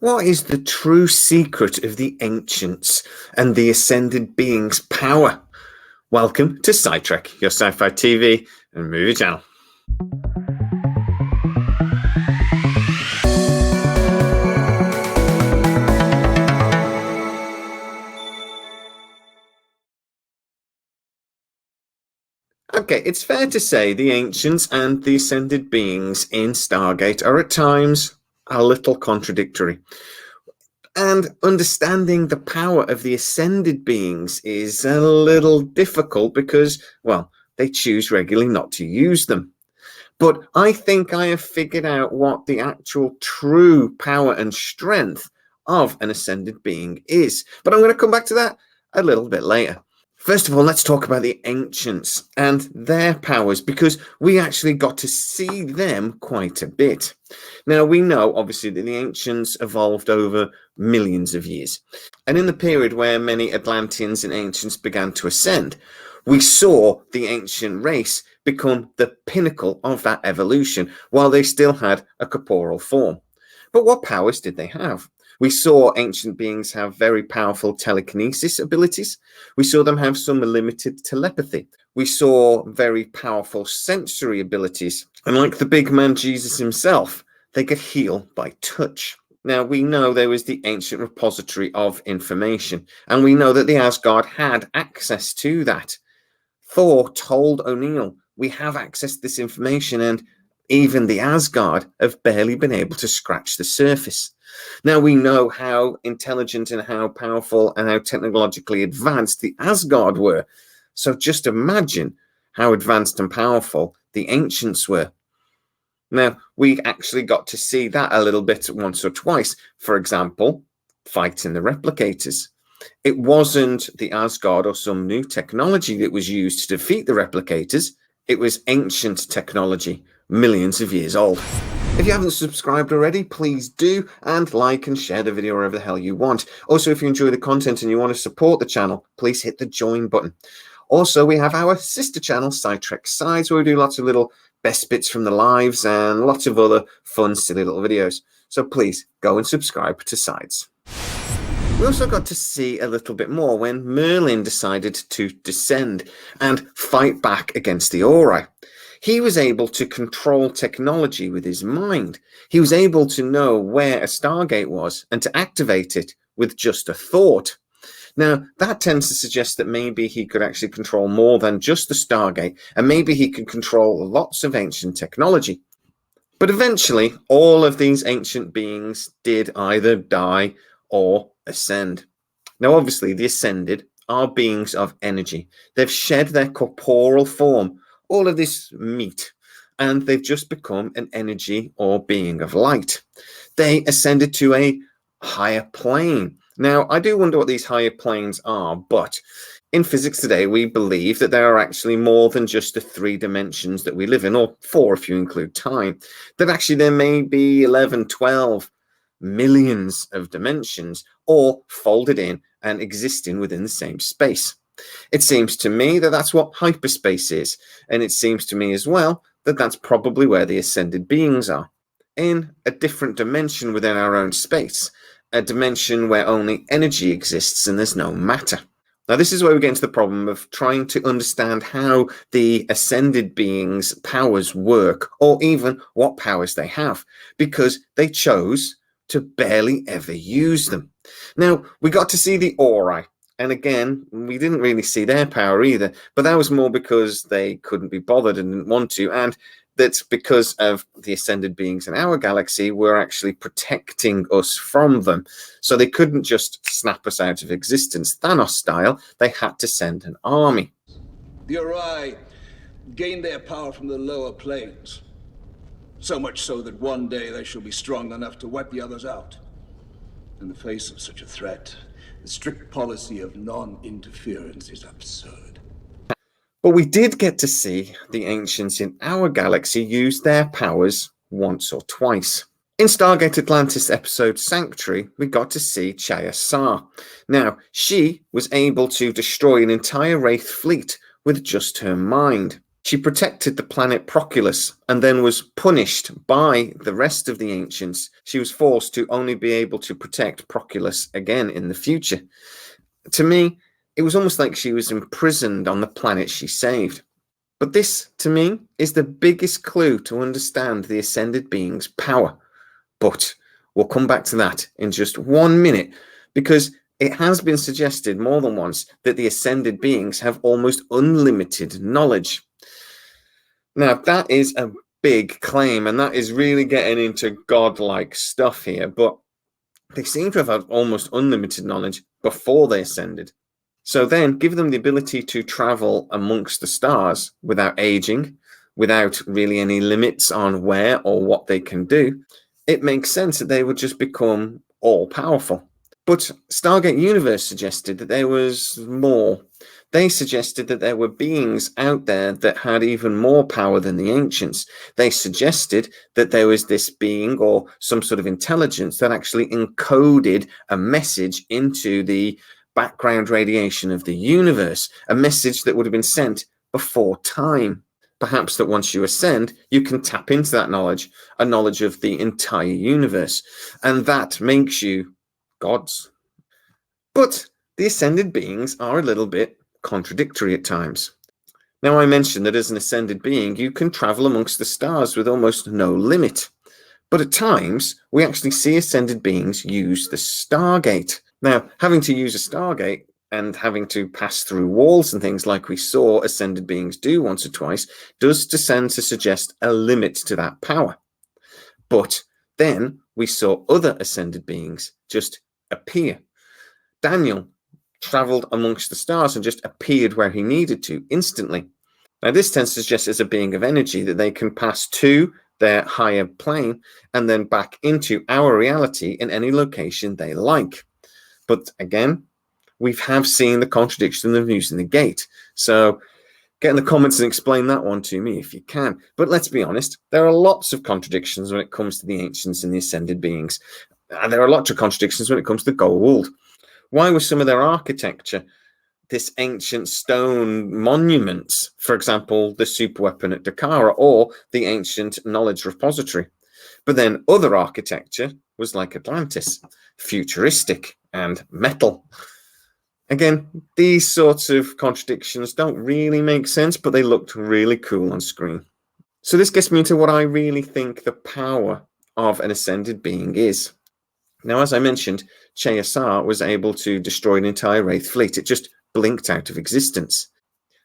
What is the true secret of the ancients and the ascended beings' power? Welcome to Sidetrek, your sci-fi TV and movie channel. Okay, it's fair to say the ancients and the ascended beings in Stargate are at times a little contradictory. And understanding the power of the ascended beings is a little difficult because, well, they choose regularly not to use them. But I think I have figured out what the actual true power and strength of an ascended being is. But I'm going to come back to that a little bit later. First of all, let's talk about the ancients and their powers, because we actually got to see them quite a bit. Now, we know, obviously, that the ancients evolved over millions of years. And in the period where many Atlanteans and ancients began to ascend, we saw the ancient race become the pinnacle of that evolution, while they still had a corporeal form. But what powers did they have? We saw ancient beings have very powerful telekinesis abilities. We saw them have some limited telepathy. We saw very powerful sensory abilities. And like the big man Jesus himself, they could heal by touch. Now, we know there was the ancient repository of information, and we know that the Asgard had access to that. Thor told O'Neill, we have access to this information, and even the Asgard have barely been able to scratch the surface. Now we know how intelligent and how powerful and how technologically advanced the Asgard were. So just imagine how advanced and powerful the ancients were. Now, we actually got to see that a little bit once or twice. For example, fighting the replicators. It wasn't the Asgard or some new technology that was used to defeat the replicators. It was ancient technology, millions of years old. If you haven't subscribed already, please do, and like and share the video wherever the hell you want. Also, if you enjoy the content and you want to support the channel, please hit the join button. Also, we have our sister channel, Sidetrek Sides, where we do lots of little best bits from the lives and lots of other fun, silly little videos. So please go and subscribe to Sides. We also got to see a little bit more when Merlin decided to descend and fight back against the Ori. He was able to control technology with his mind. He was able to know where a Stargate was and to activate it with just a thought. Now, that tends to suggest that maybe he could actually control more than just the Stargate, and maybe he could control lots of ancient technology. But eventually, all of these ancient beings did either die or ascend. Now, obviously, the ascended are beings of energy. They've shed their corporeal form, all of this meat, and they've just become an energy or being of light. They ascended to a higher plane. Now, I do wonder what these higher planes are, but in physics today, we believe that there are actually more than just the 3 dimensions that we live in, or 4 if you include time, that actually there may be 11, 12 millions of dimensions, all folded in and existing within the same space. It seems to me that that's what hyperspace is, and it seems to me as well that that's probably where the ascended beings are, in a different dimension within our own space, a dimension where only energy exists and there's no matter. Now, this is where we get into the problem of trying to understand how the ascended beings' powers work, or even what powers they have, because they chose to barely ever use them. Now, we got to see the Ori. And again, we didn't really see their power either, but that was more because they couldn't be bothered and didn't want to, and that's because of the ascended beings in our galaxy were actually protecting us from them. So they couldn't just snap us out of existence, Thanos style. They had to send an army. The Ori gained their power from the lower planes, so much so that one day they shall be strong enough to wipe the others out. In the face of such a threat, the strict policy of non-interference is absurd. But we did get to see the ancients in our galaxy use their powers once or twice. In Stargate Atlantis episode Sanctuary, we got to see Chaya Sa. Now, she was able to destroy an entire Wraith fleet with just her mind. She protected the planet Proculus and then was punished by the rest of the ancients. She was forced to only be able to protect Proculus again in the future. To me, it was almost like she was imprisoned on the planet she saved. But this, to me, is the biggest clue to understand the Ascended Being's power. But we'll come back to that in just 1 minute, because it has been suggested more than once that the Ascended Beings have almost unlimited knowledge. Now, that is a big claim, and that is really getting into godlike stuff here, but they seem to have had almost unlimited knowledge before they ascended. So then, give them the ability to travel amongst the stars without aging, without really any limits on where or what they can do. It makes sense that they would just become all-powerful. But Stargate Universe suggested that there was more. They suggested that there were beings out there that had even more power than the ancients. They suggested that there was this being or some sort of intelligence that actually encoded a message into the background radiation of the universe, a message that would have been sent before time. Perhaps that once you ascend, you can tap into that knowledge, a knowledge of the entire universe, and that makes you gods. But the ascended beings are a little bit contradictory at times. Now, I mentioned that as an ascended being, you can travel amongst the stars with almost no limit. But at times, we actually see ascended beings use the Stargate. Now, having to use a Stargate and having to pass through walls and things like we saw ascended beings do once or twice does tend to suggest a limit to that power. But then we saw other ascended beings just appear. Daniel traveled amongst the stars and just appeared where he needed to instantly. Now, this tends to suggest as a being of energy that they can pass to their higher plane and then back into our reality in any location they like. But again, we have seen the contradiction of using the gate. So get in the comments and explain that one to me if you can. But let's be honest, there are lots of contradictions when it comes to the ancients and the ascended beings. And there are lots of contradictions when it comes to gold. Why was some of their architecture this ancient stone monuments, for example, the superweapon at Dakara or the ancient knowledge repository? But then other architecture was like Atlantis, futuristic and metal. Again, these sorts of contradictions don't really make sense, but they looked really cool on screen. So this gets me into what I really think the power of an ascended being is. Now, as I mentioned, Chayasar was able to destroy an entire Wraith fleet. It just blinked out of existence.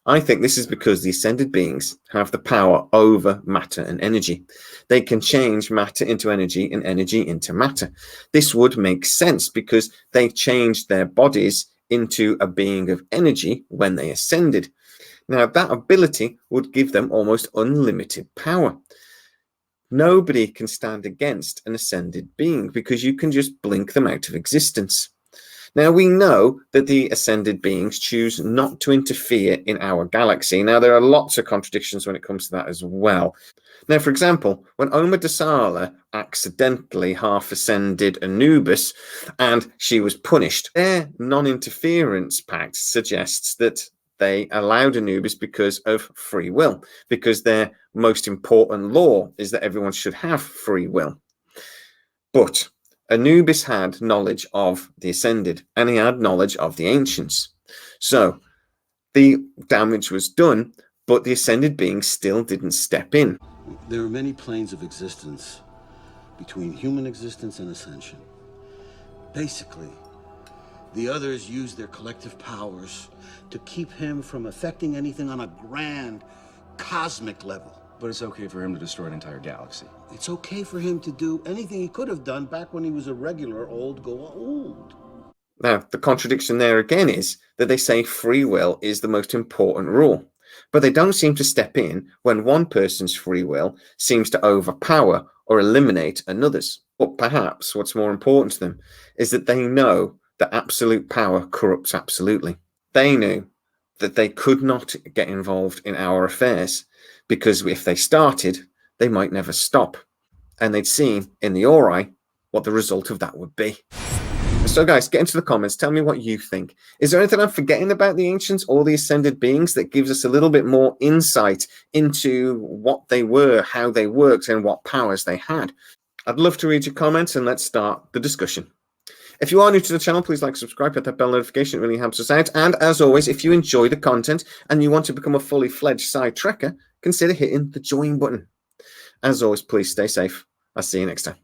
I think this is because the ascended beings have the power over matter and energy. They can change matter into energy and energy into matter. This would make sense because they changed their bodies into a being of energy when they ascended. Now, that ability would give them almost unlimited power. Nobody can stand against an ascended being because you can just blink them out of existence. Now, we know that the ascended beings choose not to interfere in our galaxy. Now, there are lots of contradictions when it comes to that as well. Now, for example, when Oma Dasala accidentally half-ascended Anubis and she was punished, their non-interference pact suggests that they allowed Anubis because of free will, because their most important law is that everyone should have free will. But Anubis had knowledge of the Ascended, and he had knowledge of the Ancients. So the damage was done, but the Ascended being still didn't step in. There are many planes of existence between human existence and ascension. Basically, the others use their collective powers to keep him from affecting anything on a grand, cosmic level. But it's okay for him to destroy an entire galaxy. It's okay for him to do anything he could have done back when he was a regular old. Now, the contradiction there again is that they say free will is the most important rule, but they don't seem to step in when one person's free will seems to overpower or eliminate another's. But perhaps what's more important to them is that they know that absolute power corrupts absolutely. They knew that they could not get involved in our affairs because if they started, they might never stop. And they'd seen in the Ori what the result of that would be. So, guys, get into the comments. Tell me what you think. Is there anything I'm forgetting about the Ancients or the Ascended Beings that gives us a little bit more insight into what they were, how they worked, and what powers they had? I'd love to read your comments, and let's start the discussion. If you are new to the channel, please like, subscribe, hit that bell notification. It really helps us out. And as always, if you enjoy the content and you want to become a fully fledged side trekker, consider hitting the join button. As always, please stay safe. I'll see you next time.